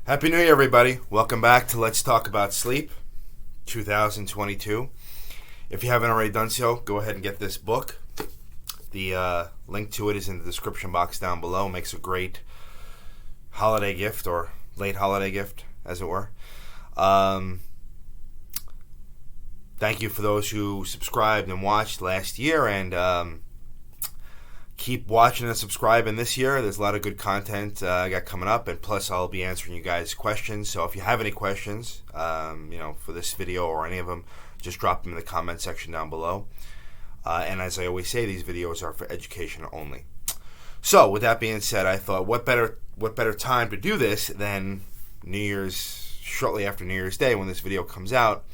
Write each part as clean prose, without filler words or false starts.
Happy New Year, everybody. Welcome back to Let's Talk About Sleep 2022. If you haven't already done so, go ahead and get this book. The link to it is in the description box down below. It makes a great holiday gift or late holiday gift, as it were. Thank you for those who subscribed and watched last year, and keep watching and subscribing this year. There's a lot of good content I got coming up, and plus I'll be answering you guys' questions. So if you have any questions, for this video or any of them, just drop them in the comment section down below. And as I always say, these videos are for education only. So with that being said, I thought, what better time to do this than shortly after New Year's Day when this video comes out,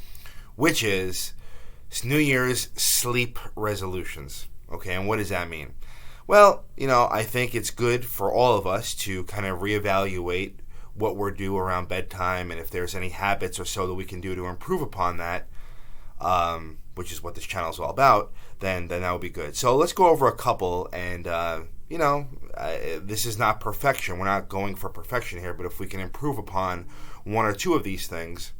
which is New Year's sleep resolutions. Okay, and what does that mean? Well, I think it's good for all of us to kind of reevaluate what we're due around bedtime, and if there's any habits or so that we can do to improve upon that, which is what this channel is all about, then that would be good. So let's go over a couple, and this is not perfection. We're not going for perfection here, but if we can improve upon one or two of these things,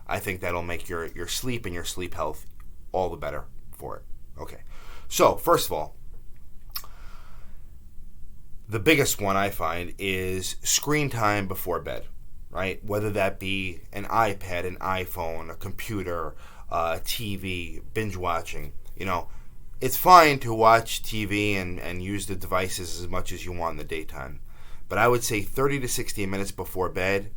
I think that'll make your sleep and your sleep health all the better for it. Okay, so first of all, the biggest one I find is screen time before bed, right? Whether that be an iPad, an iPhone, a computer, TV, binge watching. It's fine to watch TV and use the devices as much as you want in the daytime. But I would say 30 to 60 minutes before bed,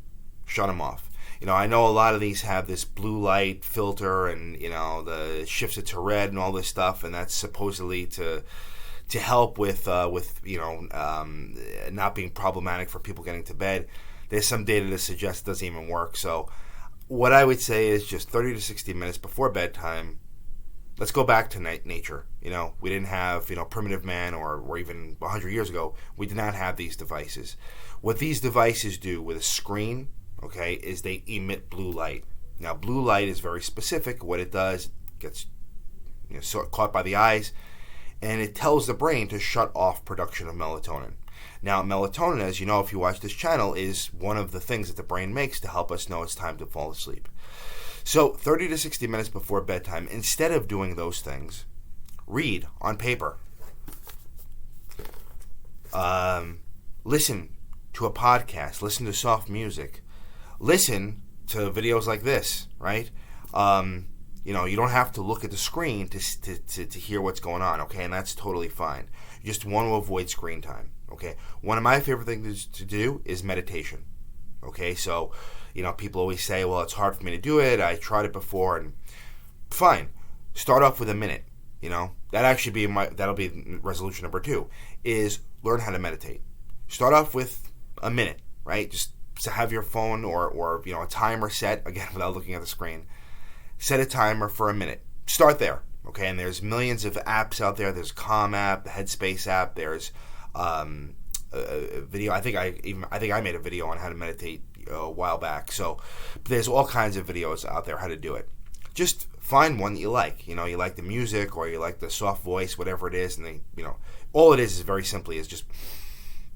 shut them off. I know a lot of these have this blue light filter and, the shifts it to red and all this stuff, and that's supposedly to help with not being problematic for people getting to bed. There's some data that suggests it doesn't even work. So what I would say is just 30 to 60 minutes before bedtime, let's go back to nature. We didn't have, primitive man or even 100 years ago, we did not have these devices. What these devices do with a screen, okay, is they emit blue light. Now, blue light is very specific. What it does, it gets caught by the eyes, and it tells the brain to shut off production of melatonin. Now, melatonin, as you know if you watch this channel, is one of the things that the brain makes to help us know it's time to fall asleep. So 30 to 60 minutes before bedtime, instead of doing those things, read on paper. Listen to a podcast. Listen to soft music. Listen to videos like this, right? You don't have to look at the screen to hear what's going on, okay? And that's totally fine. You just want to avoid screen time, okay? One of my favorite things to do is meditation, okay? So, people always say, well, it's hard for me to do it. I tried it before, and fine. Start off with a minute, that'll be resolution number 2, is learn how to meditate. Start off with a minute, right? Just to have your phone or a timer set, again, without looking at the screen. Set a timer for a minute. Start there, okay? And there's millions of apps out there. There's Calm app, the Headspace app. There's a video. I think I made a video on how to meditate a while back. So there's all kinds of videos out there how to do it. Just find one that you like. You like the music or you like the soft voice, whatever it is, and all it is very simply is just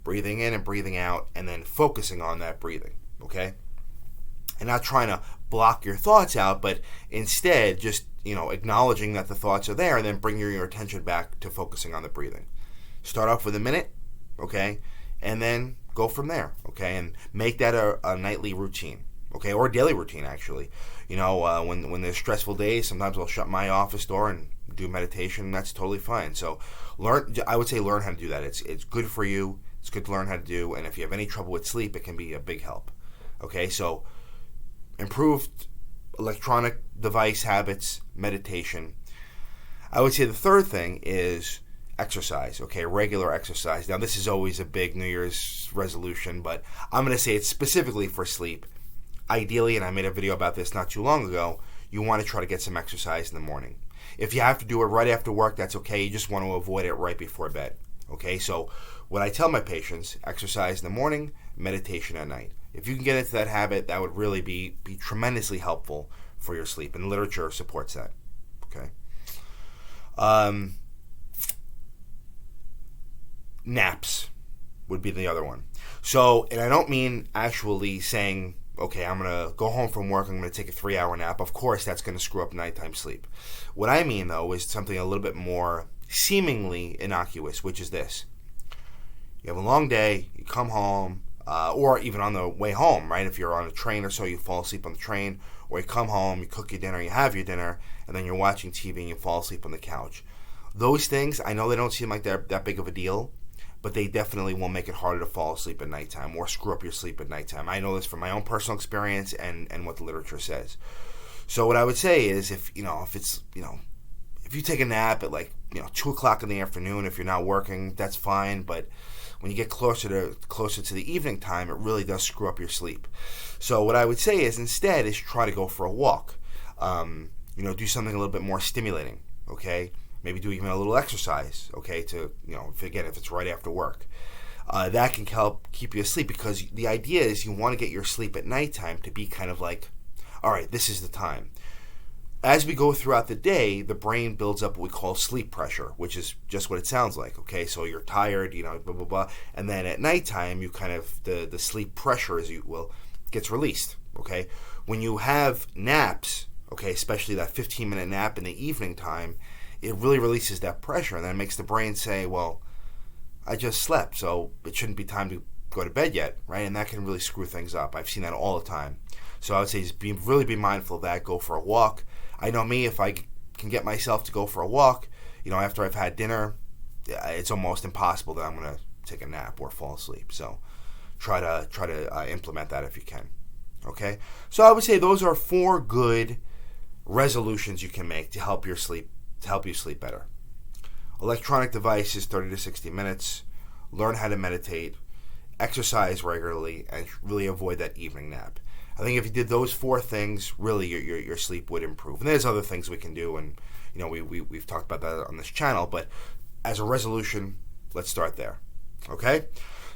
breathing in and breathing out, and then focusing on that breathing, okay? And not trying to block your thoughts out, but instead just, acknowledging that the thoughts are there, and then bringing your attention back to focusing on the breathing. Start off with a minute, okay? And then go from there, okay? And make that a nightly routine, okay? Or a daily routine, actually. When there's stressful days, sometimes I'll shut my office door and do meditation, and that's totally fine. So I would say learn how to do that. It's good for you. It's good to learn how to do, and if you have any trouble with sleep, it can be a big help, okay? So improved electronic device habits, meditation. I would say the third thing is exercise, okay? Regular exercise. Now, this is always a big New Year's resolution, but I'm going to say it's specifically for sleep. Ideally, and I made a video about this not too long ago, you want to try to get some exercise in the morning. If you have to do it right after work, that's okay. You just want to avoid it right before bed, okay? So what I tell my patients, exercise in the morning, meditation at night. If you can get into that habit, that would really be tremendously helpful for your sleep, and literature supports that, okay? Naps would be the other one. So, and I don't mean actually saying, okay, I'm going to go home from work, I'm going to take a 3-hour nap. Of course, that's going to screw up nighttime sleep. What I mean, though, is something a little bit more seemingly innocuous, which is this. You have a long day, you come home, or even on the way home, right? If you're on a train or so, you fall asleep on the train, or you come home, you cook your dinner, you have your dinner, and then you're watching TV and you fall asleep on the couch. Those things, I know they don't seem like they're that big of a deal, but they definitely will make it harder to fall asleep at nighttime or screw up your sleep at nighttime. I know this from my own personal experience and what the literature says. So what I would say is if you take a nap at 2 o'clock in the afternoon, if you're not working, that's fine, but when you get closer to the evening time, it really does screw up your sleep. So what I would say is instead is try to go for a walk. Do something a little bit more stimulating, okay? Maybe do even a little exercise, okay, to, if it's right after work. That can help keep you asleep because the idea is you want to get your sleep at nighttime to be kind of like, all right, this is the time. As we go throughout the day, the brain builds up what we call sleep pressure, which is just what it sounds like, okay? So you're tired, blah, blah, blah. And then at nighttime, you kind of, the sleep pressure, as you will, gets released, okay? When you have naps, okay, especially that 15-minute nap in the evening time, it really releases that pressure, and then it makes the brain say, well, I just slept, so it shouldn't be time to go to bed yet, right? And that can really screw things up. I've seen that all the time. So I would say just really be mindful of that. Go for a walk. I know me, if I can get myself to go for a walk, after I've had dinner, it's almost impossible that I'm going to take a nap or fall asleep. So try to implement that if you can. Okay? So I would say those are 4 good resolutions you can make to help you sleep better. Electronic devices 30 to 60 minutes, learn how to meditate, exercise regularly, and really avoid that evening nap. I think if you did those 4 things, really your sleep would improve. And there's other things we can do, and we've talked about that on this channel, but as a resolution, let's start there. Okay?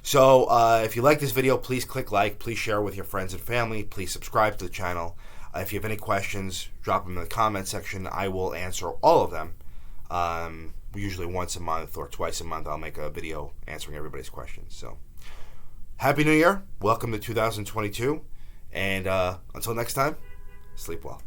So if you like this video, please click like, please share with your friends and family, please subscribe to the channel. If you have any questions, drop them in the comment section. I will answer all of them. Usually once a month or twice a month, I'll make a video answering everybody's questions. So, Happy New Year. Welcome to 2022. And until next time, sleep well.